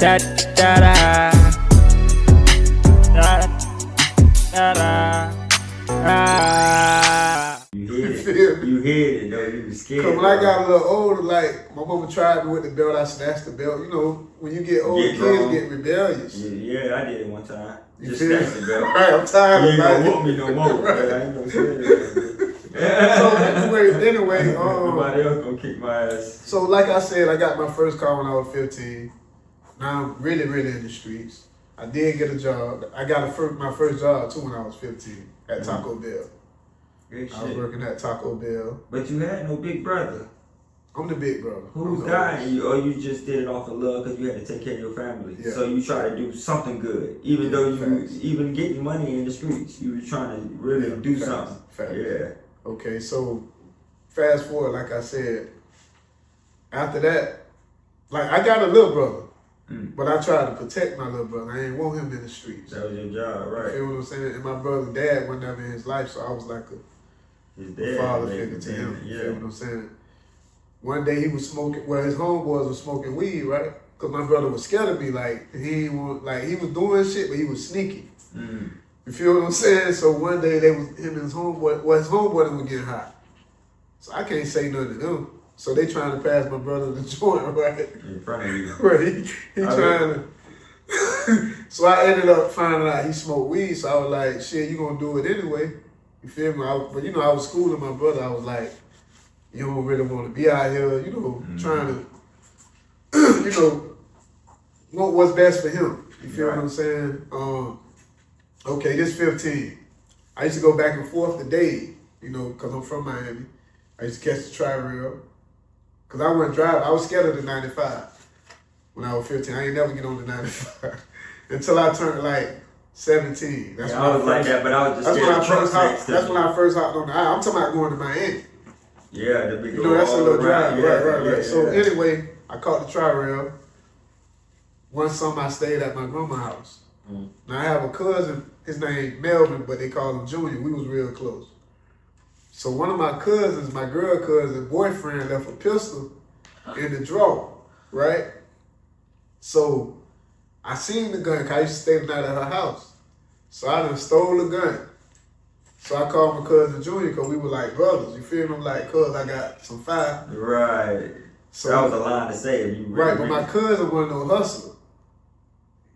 Da da da. Da da da. Ah. You hid it though, you was scared. Cause when I got a little older, like my mama tried me with the belt, I snatched the belt. You know, when you get older, kids get rebellious. Yeah, I did it one time. You Just feel snatched the belt. Right, I'm tired You of ain't that. gonna whoop me no more. Right. I ain't gonna say So anyway, nobody else gonna kick my ass. so like I said, I got my first car when I was 15. Now I'm really in the streets. I did get a job. I got my first job too when I was 15 at Taco Bell. Good I was shit. working at Taco Bell. But you had no big brother. I'm the big brother. Who's I'm the guiding you, or you just did it off of love because you had to take care of your family. Yeah. So you try to do something good, even though you Facts. even getting money in the streets. You were trying to really do Facts. something. Facts. Yeah. Okay, so fast forward, like I said, after that, like I got a little brother, but I tried to protect my little brother. I ain't want him in the streets. That was your job, right? You feel what I'm saying? And my brother's dad wasn't ever in his life, so I was like His a dad, father maybe, figure to him. You feel Yeah. what I'm saying? One day he was smoking, well, his homeboys was smoking weed, right? Because my brother was scared of me. Like, he was doing shit, but he was sneaky. Mm. You feel what I'm saying? So one day him and his homeboy, his homeboy was getting hot. So I can't say nothing to them. So they trying to pass my brother the joint, right? In front of you. Right. He trying to. So I ended up finding out he smoked weed. So I was like, shit, you gonna do it anyway. You feel me? But you know, I was schooling my brother. I was like, you don't really want to be out here, you know, trying to, you know, want what's best for him. You feel what I'm saying? Okay, this 15. I used to go back and forth to Dade, you know, because I'm from Miami. I used to catch the Tri-Rail. Because I wasn't driving. I was scared of the 95 when I was 15. I ain't never get on the 95 until I turned like 17. That's Yeah, when I was like that, but I was just scared of trucks next to That's me. when I first hopped on the aisle. I'm talking about going to Miami. Yeah, the big You know, that's a little drive. Yeah, Right. yeah, So yeah. anyway, I caught the Tri-Rail. One summer I stayed at my grandma's house. Now I have a cousin, his name Melvin, but they call him Junior. We was real close. So one of my cousins, my girl cousin, boyfriend left a pistol in the drawer, right? So I seen the gun, 'cause I used to stay the night at her house. So I done stole the gun. So I called my cousin Junior, because we were like brothers. You feel me? I'm like, cuz I got some fire. Right. So That was a line to say if you really right, but my cousin wasn't no hustler.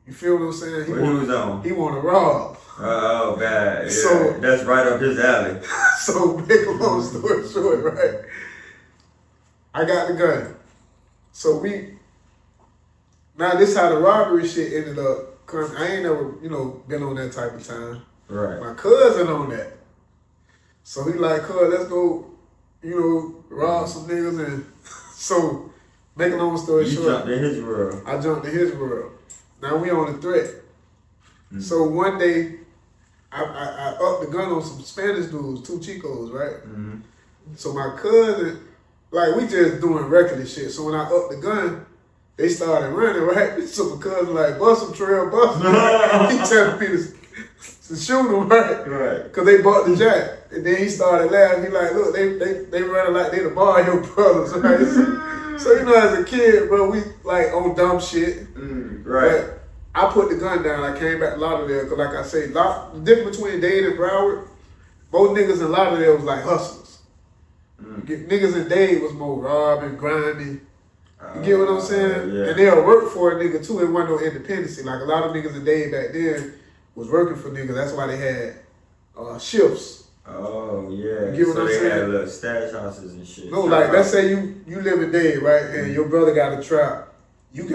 You feel what I'm saying? What he was on? He want to rob. Oh, God. Yeah. So- that's right up his alley. So make a long story short, right? I got the gun. So now this how the robbery shit ended up. Cause I ain't never, you know, been on that type of time. Right. My cousin on that. So he like, cuz, let's go, you know, rob some niggas. And so make a long story You short, jumped in his world. I jumped in his world. Now we on a threat. So one day, I upped the gun on some Spanish dudes, 2 Chicos, right? So my cousin, like, we just doing reckless shit. So when I upped the gun, they started running, right? So my cousin like, bust him, Trail, bust him. Right? He telling me to shoot him, right? Right. Because they bought the jack. And then he started laughing. He like, look, they running like they the Mario Brothers, right? So you know, as a kid, bro, we like on dumb shit. Right. But I put the gun down. I came back to Lauderdale because, like I say, the difference between Dade and Broward, both niggas in Lauderdale was like hustlers. Niggas in Dade was more robbing, grinding. You get what I'm saying? Yeah. And they'll work for a nigga too. It wasn't no independency. Like a lot of niggas in Dade back then was working for niggas. That's why they had shifts. Oh, yeah. You get what so I'm they saying? had little stash houses and shit. No, like let's say you live in Dade, right, and your brother got a trap. You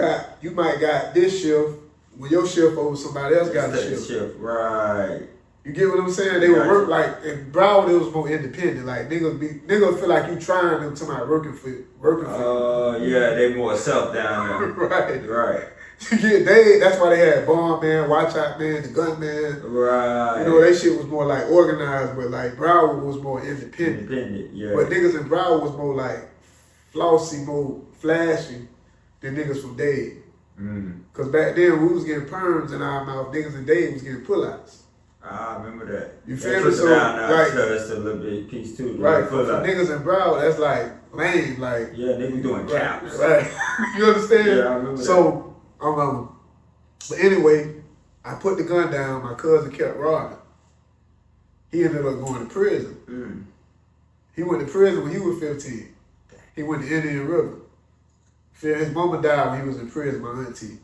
might got this shift when your shift over somebody else got a shift. Right. You get what I'm saying? They would work like in Broward. It was more independent. Like niggas feel like you trying them to my working for you. Oh, yeah, they more self down there. Right. Right. You get Dade. That's why they had Bomb Man, Watch Out Man, the Gun Man. Right. You know, that shit was more like organized, but like Broward was more independent. Yeah. But niggas in Broward was more like flossy, more flashy than niggas from Dade. Cause back then we was getting perms in our mouth. Niggas in Dade was getting pullouts. I remember that. You feel me? So down now, like, that's a little bit piece too. right? For For niggas in Broward, that's like lame. Like yeah, niggas doing caps. Right. You understand? Yeah, I remember So But anyway, I put the gun down. My cousin kept robbing. He ended up going to prison. He went to prison when he was 15. He went to Indian River. His mama died when he was in prison, my auntie.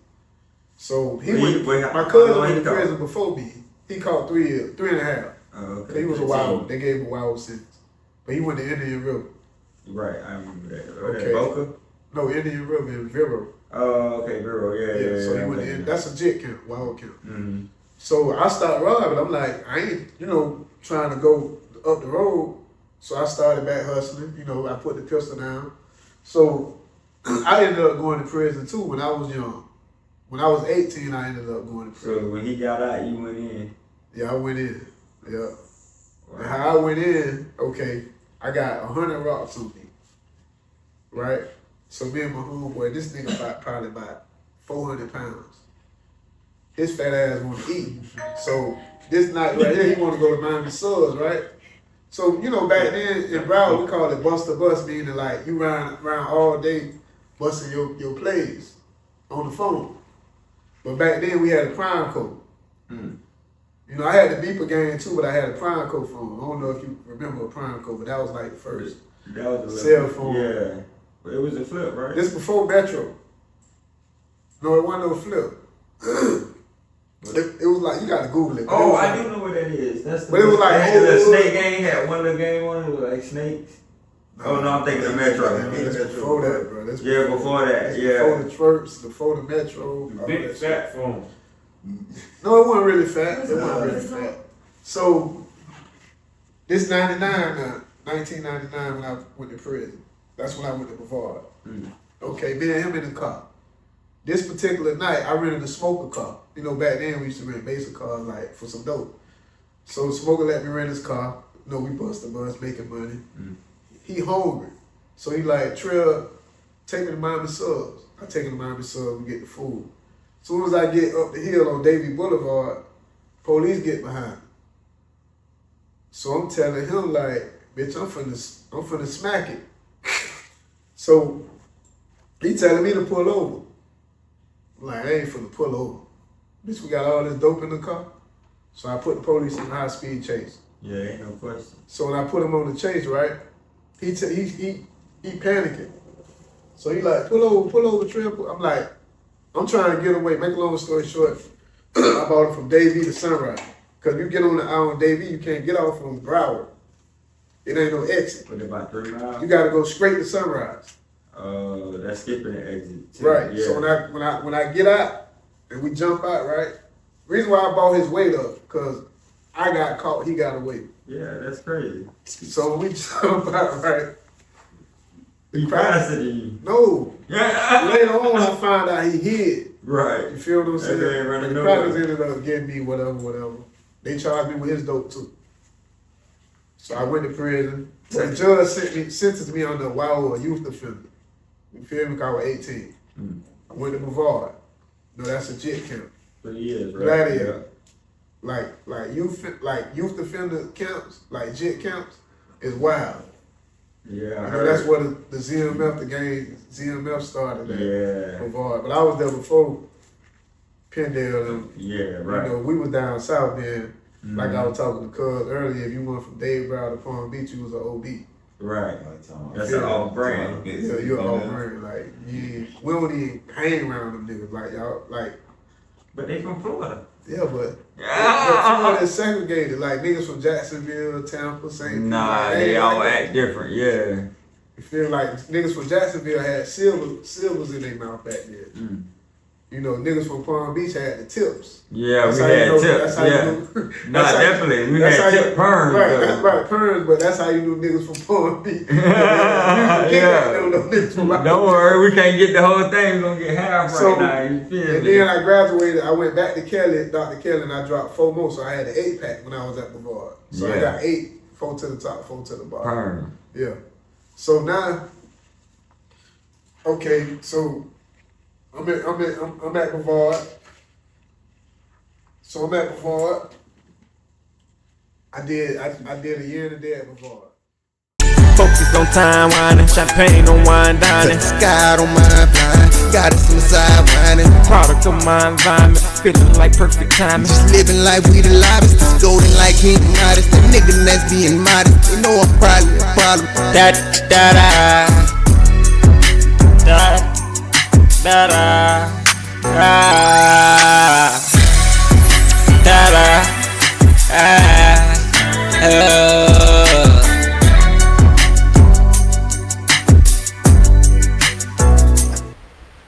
So my cousin went to prison before me. He caught 3 years, 3.5. Oh, okay. He was a wild. They gave him a wild sentence. But he went to Indian River. Right, I remember that. Okay. Boca? No, Indian River in Vero. Oh, okay, Vero, yeah. So he went in. That's a jet camp, wild camp. Mm-hmm. So I started robbing. I'm like, I ain't, trying to go up the road. So I started back hustling. I put the pistol down. So I ended up going to prison too when I was young. When I was 18, I ended up going to prison. So when he got out, you went in? Yeah, I went in. Yeah. Wow. And how I went in, okay, I got 100 rocks on me. Right? So me and my homeboy, this nigga probably about 400 pounds. His fat ass want to eat. So this night right here, he want to go to Miami Subs, right? So, back then in Broward, we call it bust the bus, meaning like you run around all day busting your plays on the phone. But back then we had a prime code. I had the beeper game too, but I had a prime code phone. I don't know if you remember a prime code, but that was like the first cell phone. Yeah. But it was a flip, right? This before Metro. No, it wasn't no flip. It was like, you gotta Google it. Oh, I do know what that is. That's the but it was like the Snake game had one little game on it, it was like snakes. Oh no, I'm thinking of Metro. That's before that, bro. That's before that. Yeah. Before the twerks, before the Metro. Big fat phone. No, it wasn't really fat. It wasn't really fat. So, this 1999 when I went to prison. That's when I went to Brevard. Okay, me and him in the car. This particular night, I rented a smoker car. Back then we used to rent basic cars like for some dope. So the smoker let me rent his car. We bust the bus, making money. He hungry. So he like, Trill, take me to Miami Subs. I take him to Miami Subs, we get the food. As soon as I get up the hill on Davie Boulevard, police get behind me. So I'm telling him like, bitch, I'm finna smack it. So he telling me to pull over. I'm like, I ain't finna pull over. Bitch, we got all this dope in the car. So I put the police in high speed chase. Yeah, ain't no question. So when I put him on the chase, right, he panicking. So he like, pull over, Trill. I'm like, I'm trying to get away. Make a long story short, I bought it from Davie to Sunrise. Cause you get on the hour on Davie, you can't get off from Broward. It ain't no exit. What, about 3 miles? You gotta go straight to Sunrise. That's skipping the exit. Too. Right. Yeah. So when I get out and we jump out, right? Reason why I bought his weight up, cause I got caught, he got away. Yeah, that's crazy. So we jump out, right? He faster than you. No. Later on I found out he hid. Right. You feel what I'm saying? That ain't running The nowhere. crackers ended up getting me whatever. They charged me with his dope too. So I went to prison. So the judge sentenced me under wild youth offender. You feel me? 'Cause I was 18. I went to Brevard. That's a jet camp. 3 years, right? Gladiator. Like youth offender camps, like jet camps, is wild. Yeah, I know that's where the ZMF, the game ZMF started at. Yeah. Brevard. But I was there before Pendale and Yeah, right. we was down south then. Like I was talking to Cuz earlier, if you went from Dave Brown to Palm Beach, you was an OB. Right. That's an off brand. Yeah, you're an off brand. Like, we don't even hang around them niggas. Like, y'all, like. But they from Florida. Yeah, but Florida is segregated. Like, niggas from Jacksonville, Tampa, St. Nah, they all act different, yeah. You feel like niggas from Jacksonville had silvers in their mouth back then. Niggas from Palm Beach had the tips. Yeah, we had tips. No, definitely. We had tip perms. Right, perms, but that's how you knew niggas from Palm Beach. Don't worry, we can't get the whole thing. We're going to get half right now. You feel me? And then I graduated. I went back to Dr. Kelly, and I dropped 4 more. So I had an 8-pack when I was at Brevard. So I got 8, 4 to the top, 4 to the bottom. Perm. Yeah. So now, okay, so I'm at Brevard. So I'm at Brevard. I did a year and a day at Brevard. Focused on time winding, champagne on wine dining. The sky don't mind flying. got us on the side whining. Product of my environment, feeling like perfect timing. Just living life, we the loudest. Just golden like he the modest. The nigga that's being modest, they know I'm probably a problem. Da da da da da da da da.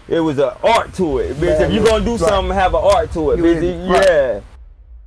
It was an art to it, bitch. Man, If you gonna do right. something, have an art to it, You bitch. in- right. Yeah.